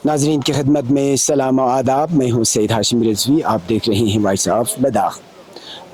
नाजरीन की खिदमत में सलाम और आदाब। मैं हूँ सैयद हाशिम रिजवी। आप देख रहे हैं वॉइस ऑफ लद्दाख।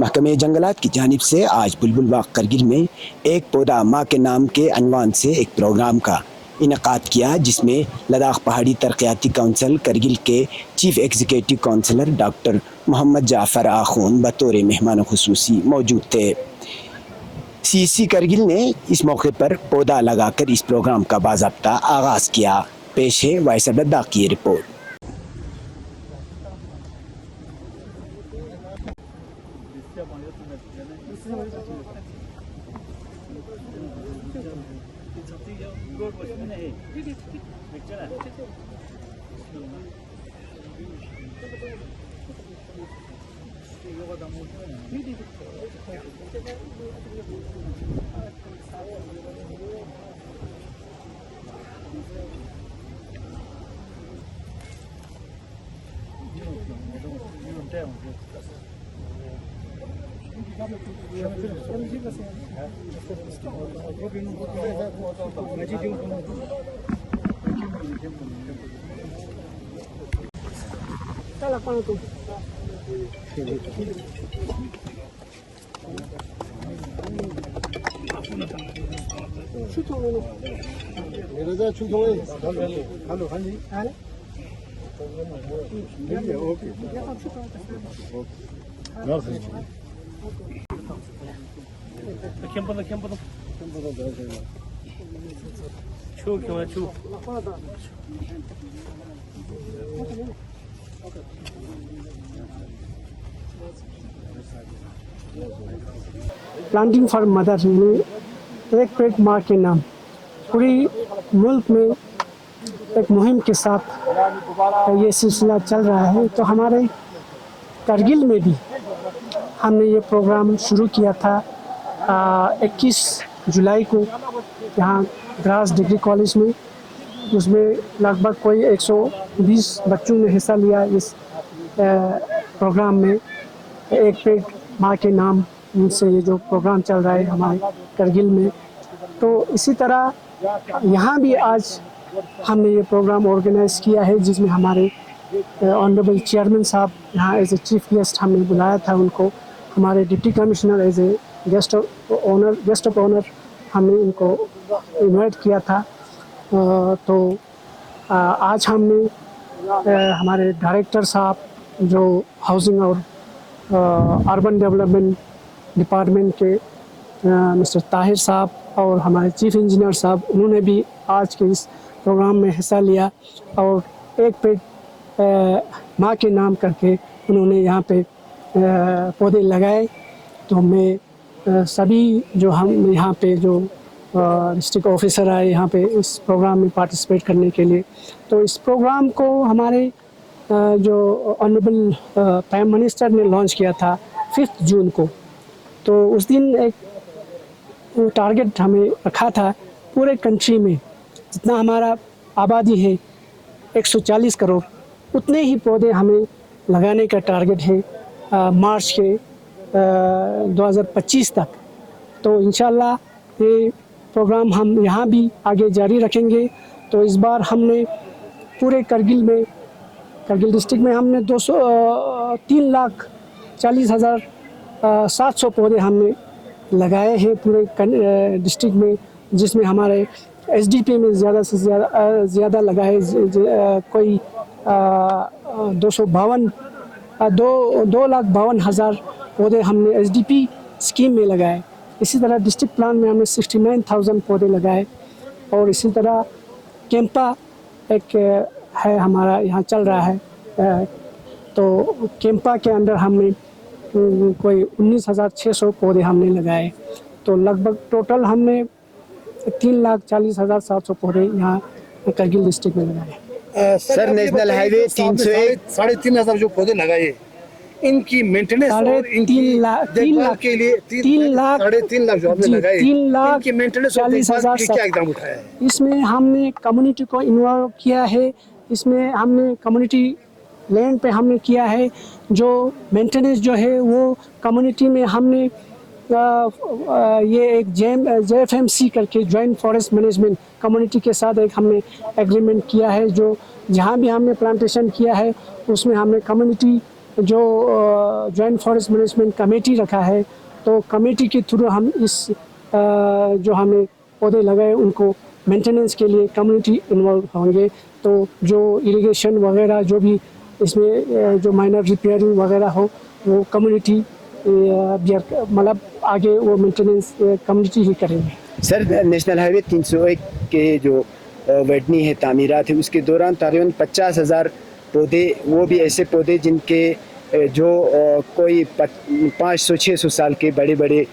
महकमे जंगलात की जानिब से आज बुलबुल बाग करगिल में एक पौधा माँ के नाम के अनवान से एक प्रोग्राम का इनकाद किया, जिसमें लद्दाख पहाड़ी तरक्याती काउंसिल करगिल के chief executive councillor doctor Mohammad Jafar Akhoon बतौर मेहमान खुसूसी मौजूद थे। CEC करगिल ने इस मौके पर पौधा लगाकर इस प्रोग्राम का बाज़ाब्ता आगाज़ किया। पेश है वॉइस ऑफ लद्दाख की रिपोर्ट। प्लांटिंग फॉर मदर यानी एक पेड़ माँ के नाम पूरी मुल्क में एक मुहिम के साथ ये सिलसिला चल रहा है। तो हमारे करगिल में भी हमने ये प्रोग्राम शुरू किया था 21 जुलाई को यहाँ द्रास डिग्री कॉलेज में। उसमें लगभग कोई 120 बच्चों ने हिस्सा लिया इस प्रोग्राम में। एक पेड़ माँ के नाम से ये जो प्रोग्राम चल रहा है हमारे करगिल में। तो इसी तरह यहाँ भी आज हमने ये प्रोग्राम ऑर्गेनाइज़ किया है, जिसमें हमारे ऑनरेबल चेयरमैन साहब यहाँ एज ए चीफ गेस्ट हमने बुलाया था उनको। हमारे deputy commissioner as a guest of honour हमने उनको इनवाइट किया था। तो आज हमने हमारे डायरेक्टर साहब जो हाउसिंग और अर्बन डेवलपमेंट डिपार्टमेंट के मिस्टर ताहिर साहब और हमारे चीफ इंजीनियर साहब, उन्होंने भी आज के इस प्रोग्राम में हिस्सा लिया और एक पेड़ माँ के नाम करके उन्होंने यहाँ पे पौधे लगाए। तो मैं सभी जो हम यहाँ पे जो डिस्ट्रिक्ट ऑफिसर आए यहाँ पे इस प्रोग्राम में पार्टिसिपेट करने के लिए, तो इस प्रोग्राम को हमारे जो ऑनरेबल प्राइम मिनिस्टर ने लॉन्च किया था 5 जून को। तो उस दिन एक टारगेट हमें रखा था पूरे कंट्री में जितना हमारा आबादी है 140 करोड़, उतने ही पौधे हमें लगाने का टारगेट है मार्च के 2025 तक। तो इंशाल्लाह ये प्रोग्राम हम यहाँ भी आगे जारी रखेंगे। तो इस बार हमने पूरे करगिल डिस्ट्रिक्ट में हमने 3,40,700 पौधे हमने लगाए हैं पूरे डिस्ट्रिक्ट में, जिसमें हमारे SDP में ज़्यादा से ज़्यादा लगाए कोई 2,52,000 पौधे हमने SDP स्कीम में लगाए। इसी तरह डिस्ट्रिक्ट प्लान में हमने 69,000 पौधे लगाए। और इसी तरह कैंपा एक है हमारा यहाँ चल रहा है, तो कैंपा के अंदर हमने कोई 19,600 पौधे हमने लगाए। तो लगभग टोटल हमने 3,40,700 पौधे यहाँ करगिल डिस्ट्रिक्ट में लगाए। सर, नेशनल हाईवे 301 3,500 जो पौधे लगाए, इनकी मेंटेनेंस और इनकी देखभाल के लिए 3.5 लाख जो आपने लगाए, इनकी मेंटेनेंस और देखभाल के क्या इकदाम उठाया है? इसमें हमने कम्युनिटी को इन्वॉल्व किया है। इसमें हमने कम्युनिटी लैंड पे हमने किया है। जो मेंटेनेंस जो है वो कम्युनिटी में हमने ये एक JFMC करके जॉइंट फॉरेस्ट मैनेजमेंट कम्युनिटी के साथ एक हमने एग्रीमेंट किया है। जो जहाँ भी हमने प्लांटेशन किया है उसमें हमने कम्युनिटी जो जॉइंट फॉरेस्ट मैनेजमेंट कमेटी रखा है, तो कमेटी के थ्रू हम इस जो हमने पौधे लगाए उनको मेंटेनेंस के लिए कम्युनिटी इन्वॉल्व होंगे। तो जो इरिगेशन वगैरह जो भी इसमें जो माइनर रिपेयरिंग वगैरह हो वो कम्युनिटी मतलब आगे वो मेंटेनेंस कम्युनिटी ही करेंगे। सर, नेशनल हाईवे 301 के जो वडनी है तामीरात है उसके दौरान तकरीबन 50,000 पौधे, वो भी ऐसे पौधे जिनके जो कोई 500-600 साल के बड़े बड़े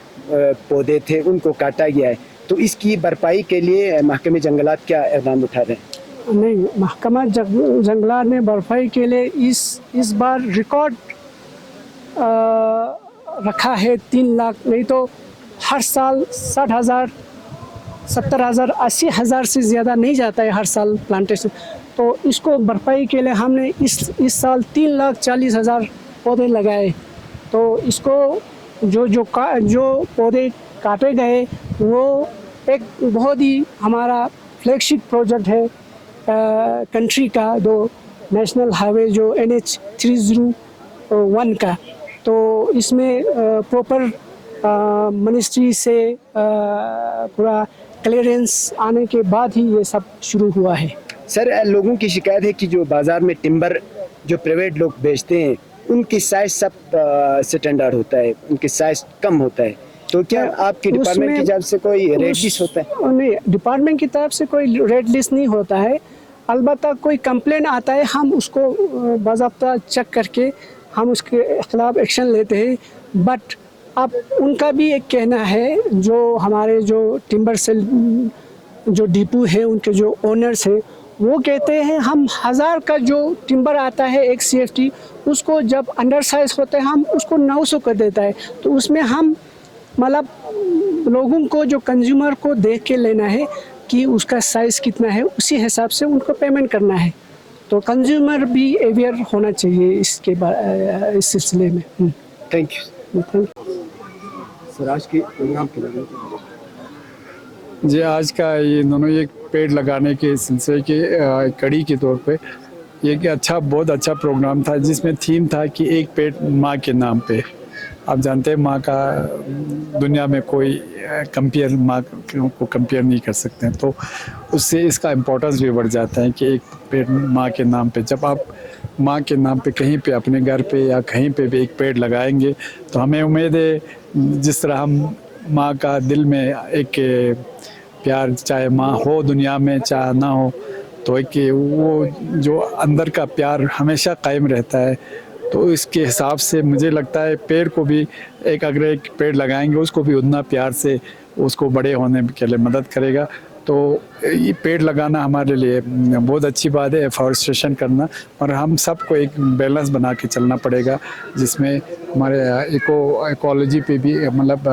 पौधे थे उनको काटा गया है। तो इसकी भरपाई के लिए महकमे जंगलात क्या इक़दाम उठा रहे हैं? नहीं, महकमा जंगलात ने भरपाई के लिए इस बार रिकॉर्ड रखा है 3 लाख, नहीं तो हर साल 60,000, 70,000, 80,000 से ज़्यादा नहीं जाता है हर साल प्लांटेशन। तो इसको भरपाई के लिए हमने इस साल 3,40,000 पौधे लगाए। तो इसको जो पौधे काटे गए वो एक बहुत ही हमारा फ्लैगशिप प्रोजेक्ट है कंट्री का, जो नेशनल हाईवे जो NH 301 का। तो इसमें प्रॉपर मिनिस्ट्री से पूरा क्लियरेंस आने के बाद ही ये सब शुरू हुआ है। सर, लोगों की शिकायत है कि जो बाज़ार में टिम्बर जो प्राइवेट लोग बेचते हैं उनकी साइज़ सब स्टैंडर्ड होता है, उनकी साइज़ कम होता है। तो क्या आपकी डिपार्टमेंट की तरफ से कोई रेट लिस्ट होता है? नहीं, डिपार्टमेंट की तरफ से कोई रेट लिस्ट नहीं होता है। अलबत्ता कोई कंप्लेन आता है, हम उसको बाज़ाब्ता चेक करके हम उसके खिलाफ एक्शन लेते हैं। बट अब उनका भी एक कहना है, जो हमारे जो टिम्बर सेल जो डिपो है उनके जो ओनर्स हैं वो कहते हैं हम 1000 का जो टिम्बर आता है एक CFT उसको जब अंडर साइज होता है हम उसको 900 कर देता है। तो उसमें हम मतलब लोगों को जो कंज्यूमर को देख के लेना है कि उसका साइज़ कितना है, उसी हिसाब से उनको पेमेंट करना है। तो कंज्यूमर भी अवेयर होना चाहिए इसके इस सिलसिले में। Thank you. सर, आज के प्रोग्राम के लिए जी, आज का ये दोनों एक पेड़ लगाने के सिलसिले के कड़ी के तौर पे ये बहुत अच्छा प्रोग्राम था, जिसमें थीम था कि एक पेड़ माँ के नाम पे। आप जानते हैं माँ का दुनिया में कोई माँ को कंपेयर नहीं कर सकते हैं, तो उससे इसका इम्पोर्टेंस भी बढ़ जाता है कि एक पेड़ माँ के नाम पे। जब आप माँ के नाम पे कहीं पे अपने घर पे या कहीं पे भी एक पेड़ लगाएंगे तो हमें उम्मीद है जिस तरह हम माँ का दिल में एक प्यार, चाहे माँ हो दुनिया में चाहे ना हो, तो एक वो जो अंदर का प्यार हमेशा कायम रहता है। तो इसके हिसाब से मुझे लगता है पेड़ को भी अगर एक पेड़ लगाएंगे उसको भी उतना प्यार से उसको बड़े होने के लिए मदद करेगा। तो ये पेड़ लगाना हमारे लिए बहुत अच्छी बात है, एफॉरेस्टेशन करना, और हम सबको एक बैलेंस बना के चलना पड़ेगा जिसमें हमारे इकोलॉजी पे भी मतलब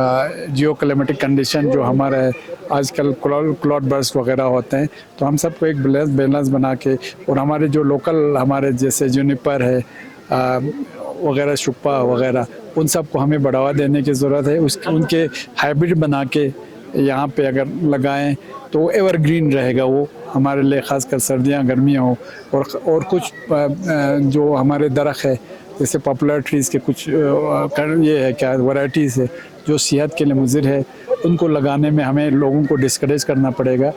जियो क्लाइमेटिक कंडीशन जो हमारा है, आजकल क्लाउड बर्स्ट वगैरह होते हैं, तो हम सबको एक बैलेंस बना के, और हमारे जो लोकल हमारे जैसे जूनिपर है वगैरह, शुप्पा वगैरह, उन सबको हमें बढ़ावा देने की ज़रूरत है। उनके हाइब्रिड बना के यहाँ पे अगर लगाएं तो एवरग्रीन रहेगा वो हमारे लिए, ख़ासकर सर्दियाँ गर्मियाँ हो। और कुछ जो हमारे दरख्त है जैसे पॉपुलर ट्रीज़ के कुछ ये है क्या वैराइटीज़ है जो सेहत के लिए मुज़िर है, उनको लगाने में हमें लोगों को डिस्करेज करना पड़ेगा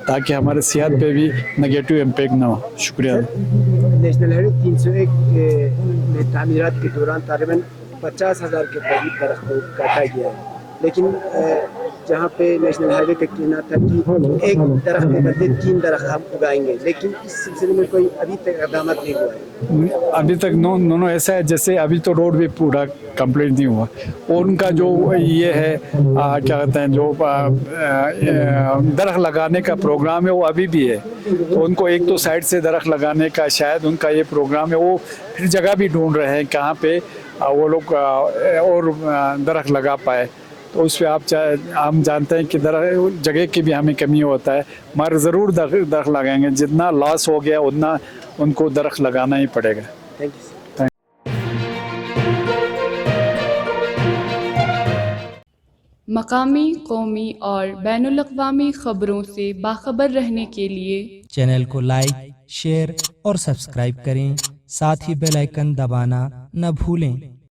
ताकि हमारे सेहत पे भी नेगेटिव इम्पैक्ट ना हो। शुक्रिया। नेशनल हाईवे 301 में तामीरात के दौरान तकरीबन 50,000 के करीब दरख्त काटा गया है, लेकिन जहाँ पे नेशनल हाईवे का कहना था कि एक दरख्त के बदले 3 दरख्त हम उगाएंगे, लेकिन इस सिलसिले में कोई अभी तक इक़दाम नहीं हुआ है। अभी तक नो ऐसा है जैसे अभी तो रोड भी पूरा कंप्लीट नहीं हुआ, और उनका जो ये है क्या कहते हैं जो दरख्त लगाने का प्रोग्राम है वो अभी भी है। तो उनको एक तो साइड से दरख्त लगाने का शायद उनका ये प्रोग्राम है, वो फिर जगह भी ढूंढ रहे हैं कहाँ पे वो लोग और दरख्त लगा पाए। तो उस पर हम जानते हैं कि जगह की भी हमें कमी होता है, मगर ज़रूर दरख्त लगाएंगे। जितना लॉस हो गया उतना उनको दरख्त लगाना ही पड़ेगा। Thank you. मकामी, कौमी और बैनुल-अक़वामी ख़बरों से बाखबर रहने के लिए चैनल को लाइक, शेयर और सब्सक्राइब करें। साथ ही बेल आइकन दबाना न भूलें।